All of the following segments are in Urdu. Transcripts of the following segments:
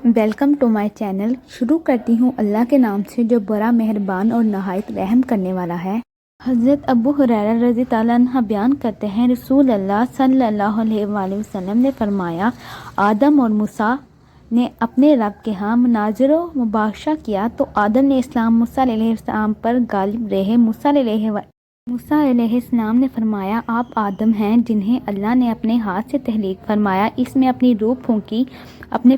Welcome to my channel. شروع کرتی ہوں اللہ کے نام سے جو بڑا مہربان اور نہایت رحم کرنے والا ہے۔ حضرت ابو ہریرہ رضی اللہ عنہ بیان کرتے ہیں، رسول اللہ صلی اللہ علیہ وآلہ وسلم نے فرمایا، آدم اور موسیٰ نے اپنے رب کے ہاں مناظرہ و مباحثہ کیا تو آدم علیہ السلام موسیٰ علیہ السلام پر غالب رہے۔ موسیٰ علیہ السلام نے فرمایا، آپ آدم ہیں جنہیں اللہ نے اپنے ہاتھ سے تخلیق فرمایا، اس میں اپنی روح پھونکی، اپنے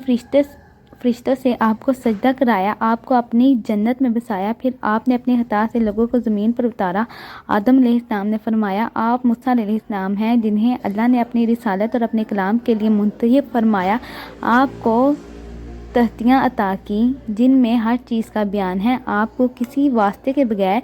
فرشتوں سے آپ کو سجدہ کرایا، آپ کو اپنی جنت میں بسایا، پھر آپ نے اپنے ہاتھ سے لوگوں کو زمین پر اتارا۔ آدم علیہ السلام نے فرمایا، آپ موسیٰ علیہ السلام ہیں جنہیں اللہ نے اپنی رسالت اور اپنے کلام کے لیے منتخب فرمایا، آپ کو تختیاں عطا کی جن میں ہر چیز کا بیان ہے، آپ کو کسی واسطے کے بغیر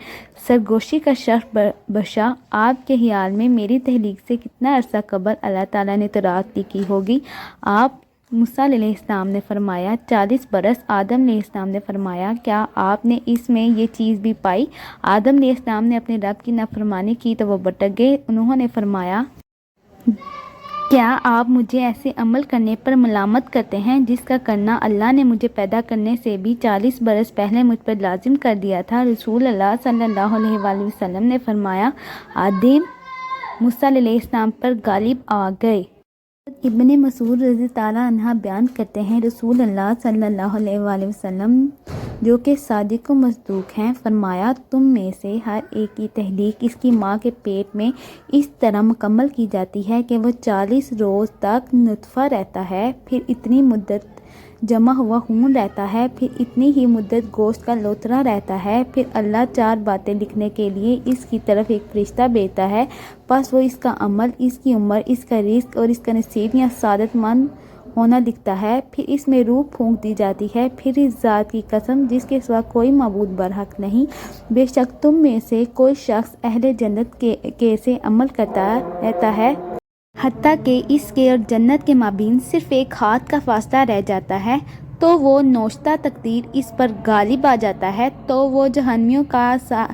سرگوشی کا شرف بخشا۔ آپ کے خیال میں میری تخلیق سے کتنا عرصہ قبل اللہ تعالیٰ نے تورات کی ہوگی؟ آپ موسیٰ علیہ السلام نے فرمایا 40 برس۔ آدم علیہ السلام نے فرمایا، کیا آپ نے اس میں یہ چیز بھی پائی؟ آدم علیہ السلام نے اپنے رب کی نافرمانی کی تو وہ بھٹک گئے۔ انہوں نے فرمایا، کیا آپ مجھے ایسے عمل کرنے پر ملامت کرتے ہیں جس کا کرنا اللہ نے مجھے پیدا کرنے سے بھی 40 برس پہلے مجھ پر لازم کر دیا تھا؟ رسول اللہ صلی اللہ علیہ وآلہ وسلم نے فرمایا، آدم موسیٰ علیہ السلام پر غالب آ گئے۔ ابن مسعود رضی اللہ عنہ بیان کرتے ہیں، رسول اللہ صلی اللہ علیہ وآلہ وسلم جو کہ صادق و مصدوق ہیں، فرمایا، تم میں سے ہر ایک کی تخلیق اس کی ماں کے پیٹ میں اس طرح مکمل کی جاتی ہے کہ وہ 40 روز تک نطفہ رہتا ہے، پھر اتنی مدت جمع ہوا خون رہتا ہے، پھر اتنی ہی مدت گوشت کا لوتھڑا رہتا ہے، پھر اللہ 4 باتیں لکھنے کے لیے اس کی طرف ایک فرشتہ بھیجتا ہے، پس وہ اس کا عمل، اس کی عمر، اس کا رزق اور اس کا نصیب یا سعادت مند ہونا لکھتا ہے، پھر اس میں روح پھونک دی جاتی ہے، پھر اس ذات کی قسم جس کے سوا کوئی معبود برحق نہیں، بے شک تم میں سے کوئی شخص اہل جنت کے سے عمل کرتا رہتا ہے حتیٰ کہ اس کے اور جنت کے مابین صرف ایک ہاتھ کا فاصلہ رہ جاتا ہے، تو وہ نوشتہ تقدیر اس پر غالب آ جاتا ہے، تو وہ جہنمیوں کا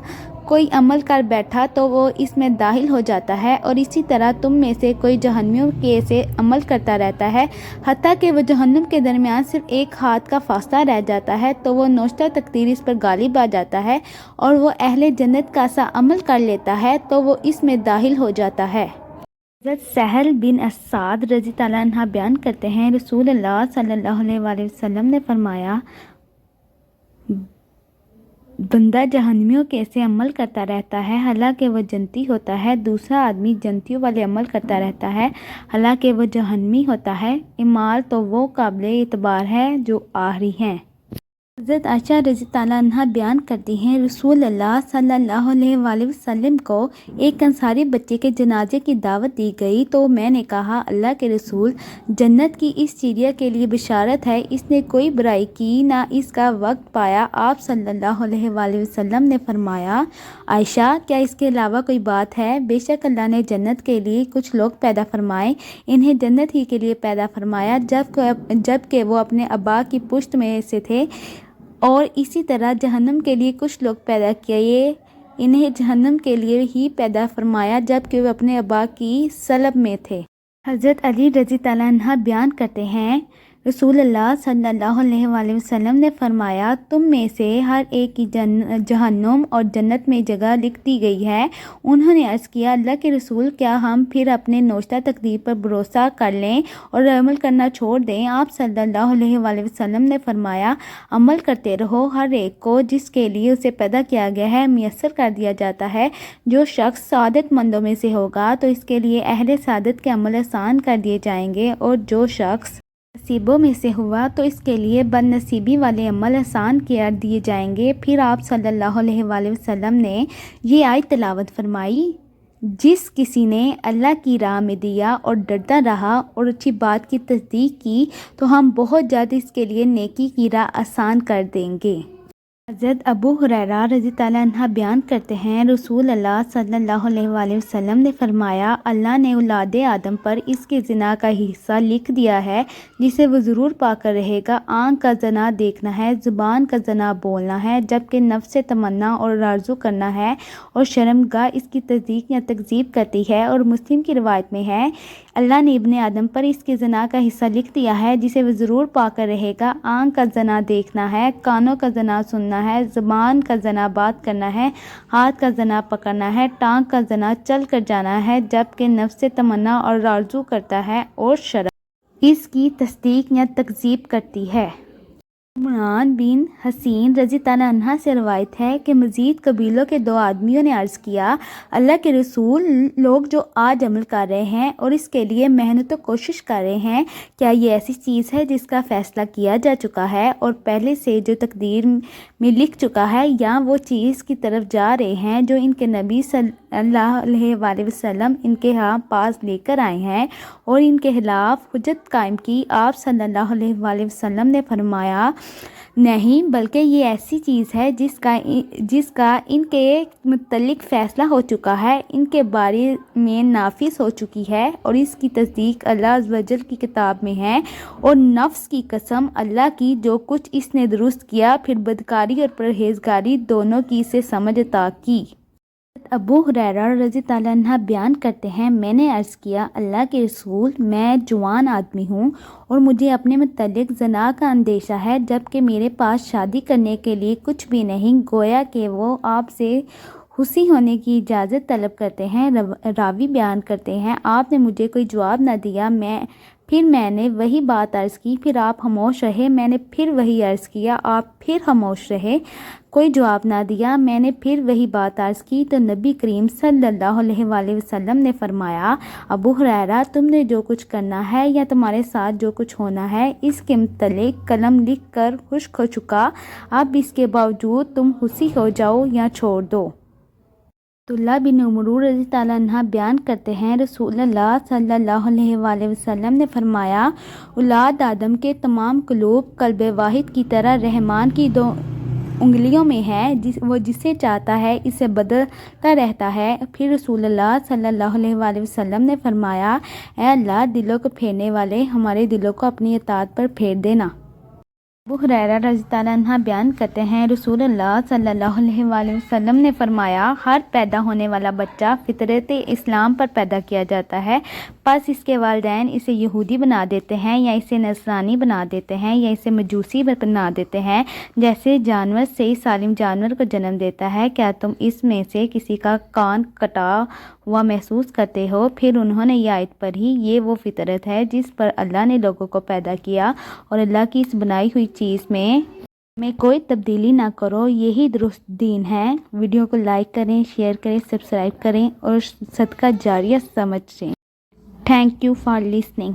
کوئی عمل کر بیٹھا تو وہ اس میں داخل ہو جاتا ہے، اور اسی طرح تم میں سے کوئی جہنمیوں کے سے عمل کرتا رہتا ہے حتیٰ کہ وہ جہنم کے درمیان صرف ایک ہاتھ کا فاصلہ رہ جاتا ہے، تو وہ نوشتہ تقدیر اس پر غالب آ جاتا ہے اور وہ اہل جنت کا سا عمل کر لیتا ہے تو وہ اس میں داخل ہو جاتا ہے۔ حضرت سہل بن سعد رضی اللہ عنہ بیان کرتے ہیں، رسول اللہ صلی اللہ علیہ وآلہ وسلم نے فرمایا، بندہ جہنمیوں کے سے عمل کرتا رہتا ہے حالانکہ وہ جنتی ہوتا ہے، دوسرا آدمی جنتیوں والے عمل کرتا رہتا ہے حالانکہ وہ جہنمی ہوتا ہے، اعمال تو وہ قابل اعتبار ہے جو آخری ہیں۔ حضرت عائشہ رضی اللہ عنہ بیان کرتی ہیں، رسول اللہ صلی اللہ علیہ وآلہ وسلم کو ایک انصاری بچے کے جنازے کی دعوت دی گئی تو میں نے کہا، اللہ کے رسول، جنت کی اس چڑیا کے لیے بشارت ہے، اس نے کوئی برائی کی نہ اس کا وقت پایا۔ آپ صلی اللہ علیہ وآلہ وسلم نے فرمایا، عائشہ، کیا اس کے علاوہ کوئی بات ہے؟ بے شک اللہ نے جنت کے لیے کچھ لوگ پیدا فرمائے، انہیں جنت ہی کے لیے پیدا فرمایا جب کہ وہ اپنے آبا کی پشت میں سے تھے، اور اسی طرح جہنم کے لیے کچھ لوگ پیدا کیے، انہیں جہنم کے لیے ہی پیدا فرمایا جب کہ وہ اپنے آبا کی صلب میں تھے۔ حضرت علی رضی اللہ عنہ بیان کرتے ہیں، رسول اللہ صلی اللہ علیہ وآلہ وسلم نے فرمایا، تم میں سے ہر ایک کی جہنم اور جنت میں جگہ لکھ دی گئی ہے۔ انہوں نے عرض کیا، اللہ کے رسول، کیا ہم پھر اپنے نوشتہ تقدیر پر بھروسہ کر لیں اور عمل کرنا چھوڑ دیں؟ آپ صلی اللہ علیہ وآلہ وسلم نے فرمایا، عمل کرتے رہو، ہر ایک کو جس کے لیے اسے پیدا کیا گیا ہے میسر کر دیا جاتا ہے۔ جو شخص سعادت مندوں میں سے ہوگا تو اس کے لیے اہل سعادت کے عمل آسان کر دیے جائیں گے، اور جو شخص نصیبوں میں سے ہوا تو اس کے لیے بد نصیبی والے عمل آسان کر دیے جائیں گے۔ پھر آپ صلی اللہ علیہ وآلہ وسلم نے یہ آیت تلاوت فرمائی، جس کسی نے اللہ کی راہ میں دیا اور ڈرتا رہا اور اچھی بات کی تصدیق کی تو ہم بہت جلد اس کے لیے نیکی کی راہ آسان کر دیں گے۔ حضرت ابو ہریرہ رضی اللہ عنہ بیان کرتے ہیں رسول اللہ صلی اللہ علیہ وآلہ وسلم نے فرمایا اللہ نے اولاد آدم پر اس کے زنا کا حصہ لکھ دیا ہے جسے وہ ضرور پا کر رہے گا۔ آنکھ کا زنا دیکھنا ہے، زبان کا زنا بولنا ہے، جبکہ نفس سے تمنا اور آرزو کرنا ہے، اور شرمگاہ اس کی تصدیق یا تکذیب کرتی ہے۔ اور مسلم کی روایت میں ہے اللہ نے ابن آدم پر اس کے زنا کا حصہ لکھ دیا ہے جسے وہ ضرور پا کر رہے گا۔ آنکھ کا زنا دیکھنا ہے، کانوں کا زنا سننا ہے، زبان کا زنا بات کرنا ہے، ہاتھ کا زنا پکڑنا ہے، ٹانگ کا زنا چل کر جانا ہے، جبکہ نفس سے تمنا اور آرزو کرتا ہے، اور شرم اس کی تصدیق یا تکذیب کرتی ہے۔ عمران بن حسین رضی اللہ عنہ سے روایت ہے کہ مزید قبیلوں کے دو آدمیوں نے عرض کیا اللہ کے رسول، لوگ جو آج عمل کر رہے ہیں اور اس کے لیے محنت و کوشش کر رہے ہیں، کیا یہ ایسی چیز ہے جس کا فیصلہ کیا جا چکا ہے اور پہلے سے جو تقدیر میں لکھ چکا ہے، یا وہ چیز کی طرف جا رہے ہیں جو ان کے نبی صلی اللہ علیہ وآلہ وسلم ان کے ہاں پاس لے کر آئے ہیں اور ان کے خلاف حجت قائم کی؟ آپ صلی اللہ علیہ وآلہ وسلم نے فرمایا نہیں، بلکہ یہ ایسی چیز ہے جس کا ان کے متعلق فیصلہ ہو چکا ہے، ان کے بارے میں نافذ ہو چکی ہے، اور اس کی تصدیق اللہ عز و جل کی کتاب میں ہے۔ اور نفس کی قسم اللہ کی، جو کچھ اس نے درست کیا، پھر بدکاری اور پرہیزگاری دونوں کی اسے سمجھ عطا کی۔ ابو ہریرہ رضی اللہ عنہ بیان کرتے ہیں میں نے عرض کیا اللہ کے رسول، میں جوان آدمی ہوں اور مجھے اپنے متعلق زنا کا اندیشہ ہے، جبکہ میرے پاس شادی کرنے کے لیے کچھ بھی نہیں۔ گویا کہ وہ آپ سے حسی ہونے کی اجازت طلب کرتے ہیں۔ راوی بیان کرتے ہیں آپ نے مجھے کوئی جواب نہ دیا، پھر میں نے وہی بات عرض کی، پھر آپ خاموش رہے، میں نے پھر وہی عرض کیا، آپ پھر خاموش رہے، کوئی جواب نہ دیا، میں نے پھر وہی بات عرض کی تو نبی کریم صلی اللہ علیہ وآلہ وسلم نے فرمایا ابو ہریرہ، تم نے جو کچھ کرنا ہے یا تمہارے ساتھ جو کچھ ہونا ہے اس کے متعلق قلم لکھ کر خشک ہو چکا، اب اس کے باوجود تم حسی ہو جاؤ یا چھوڑ دو۔ عبداللہ بن عمرو رضی اللہ عنہ بیان کرتے ہیں رسول اللہ صلی اللہ علیہ وآلہ وسلم نے فرمایا اولاد آدم کے تمام قلوب قلب واحد کی طرح رحمان کی دو انگلیوں میں ہے، وہ جسے چاہتا ہے اسے بدلتا رہتا ہے۔ پھر رسول اللہ صلی اللہ علیہ وآلہ وسلم نے فرمایا اے اللہ، دلوں کو پھیرنے والے، ہمارے دلوں کو اپنی اطاعت پر پھیر دینا۔ ابو ہریرہ رضی اللہ عنہ بیان کرتے ہیں رسول اللہ صلی اللہ علیہ وآلہ وسلم نے فرمایا ہر پیدا ہونے والا بچہ فطرت اسلام پر پیدا کیا جاتا ہے، پس اس کے والدین اسے یہودی بنا دیتے ہیں یا اسے نصرانی بنا دیتے ہیں یا اسے مجوسی بنا دیتے ہیں۔ جیسے جانور سے سالم جانور کو جنم دیتا ہے، کیا تم اس میں سے کسی کا کان کٹا ہوا محسوس کرتے ہو؟ پھر انہوں نے یہ آیت پڑھی، یہ وہ فطرت ہے جس پر اللہ نے لوگوں کو پیدا کیا، اور اللہ کی اس بنائی ہوئی چیز میں کوئی تبدیلی نہ کرو، یہی درست دین ہے۔ ویڈیو کو لائک کریں، شیئر کریں، سبسکرائب کریں اور صدقہ جاریہ سمجھیں۔ Thank you for listening.